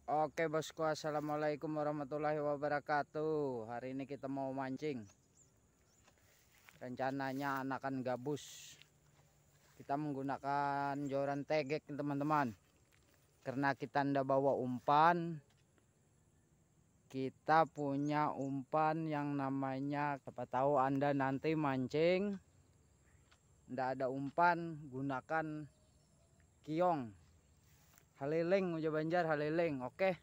Oke bosku, assalamualaikum warahmatullahi wabarakatuh. Hari ini kita mau mancing. Rencananya anakan gabus. Kita menggunakan joran tegek teman-teman. Karena kita ndak bawa umpan, kita punya umpan yang namanya, siapa tahu Anda nanti mancing ndak ada umpan, gunakan kiong. Haliling uja Banjar, haliling. Oke.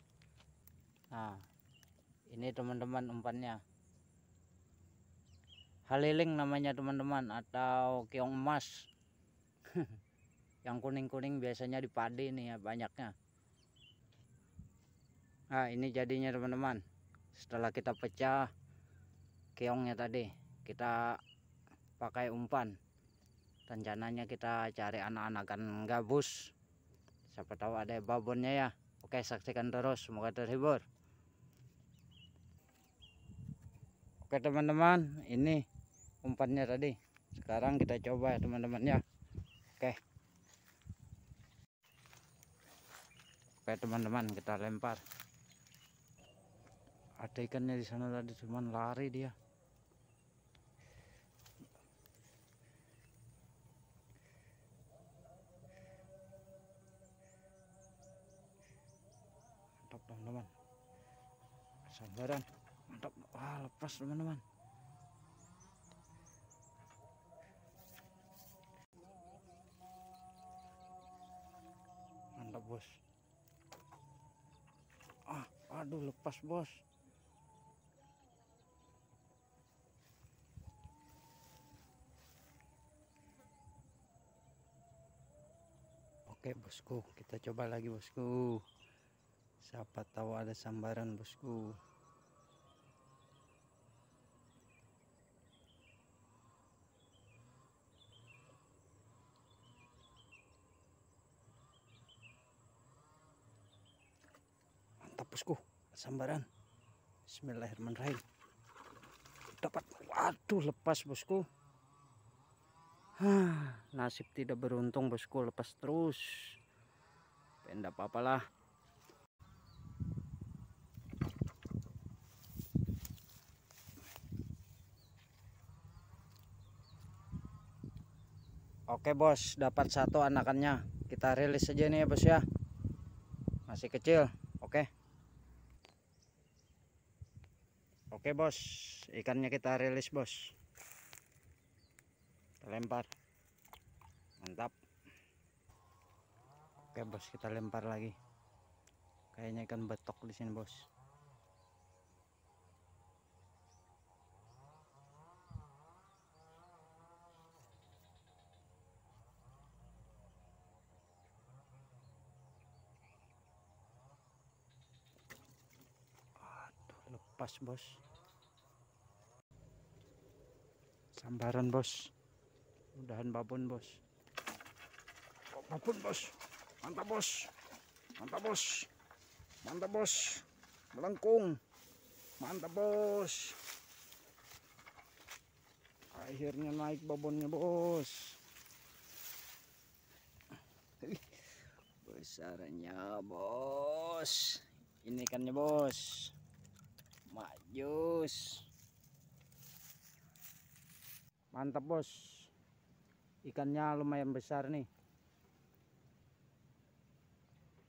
Nah, ini teman-teman umpannya. Haliling namanya teman-teman, atau keong emas. Yang kuning-kuning biasanya di padi nih ya banyaknya. Nah ini jadinya teman-teman. Setelah kita pecah keongnya tadi, kita pakai umpan. Rencananya kita cari anak-anakan gabus. Siapa tahu ada babonnya ya. Oke, saksikan terus, semoga terhibur. Oke teman-teman, ini umpannya tadi. Sekarang kita coba ya teman-teman ya. Oke. Oke teman-teman, kita lempar. Ada ikannya di sana tadi, cuman lari dia. Mantap teman-teman, sabaran, mantap. Wah, lepas teman-teman. Mantap bos. Aduh, lepas bos. Oke bosku, kita coba lagi bosku. Siapa tahu ada sambaran bosku. Mantap bosku, sambaran. Bismillahirrahmanirrahim. Dapat. Waduh, lepas bosku. Nasib tidak beruntung bosku, lepas terus. Tidak apa-apalah. Oke bos, dapat satu anakannya. Kita rilis saja nih ya bos ya. Masih kecil. Oke. Oke bos, ikannya kita rilis bos. Kita lempar. Mantap. Oke bos, kita lempar lagi. Kayaknya ikan betok di sini bos. Aduh, lepas bos. Sambaran bos. Mudahan babon bos. Oh, babon bos. Mantap bos. Mantap bos. Mantap bos. Melengkung. Mantap bos. Akhirnya naik babonnya bos. Besarnya bos. Ini ikannya bos. Majus. Mantap bos. Ikannya lumayan besar nih.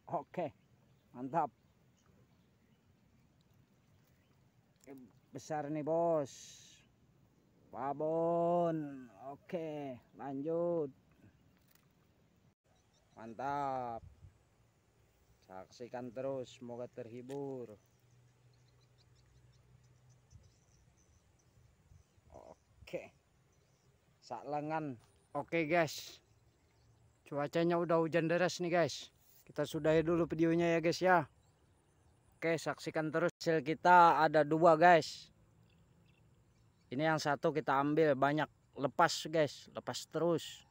Oke, mantap. Besar nih bos. Babon. Oke, lanjut. Mantap. Saksikan terus, semoga terhibur. Oke. Sak lengan. Oke guys. Cuacanya udah hujan deras nih guys. Kita sudahi dulu videonya ya guys ya. Oke, saksikan terus. Hasil kita ada 2 guys. Ini yang satu kita ambil, banyak lepas guys, lepas terus.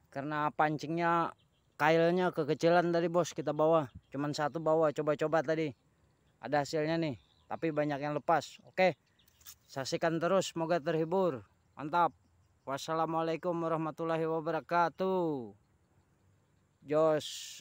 Karena pancingnya kailnya kekecilan tadi bos, kita bawa. Cuman satu bawa, coba-coba tadi. Ada hasilnya nih, tapi banyak yang lepas. Oke, saksikan terus, semoga terhibur. Mantap. Wassalamualaikum warahmatullahi wabarakatuh. Jos.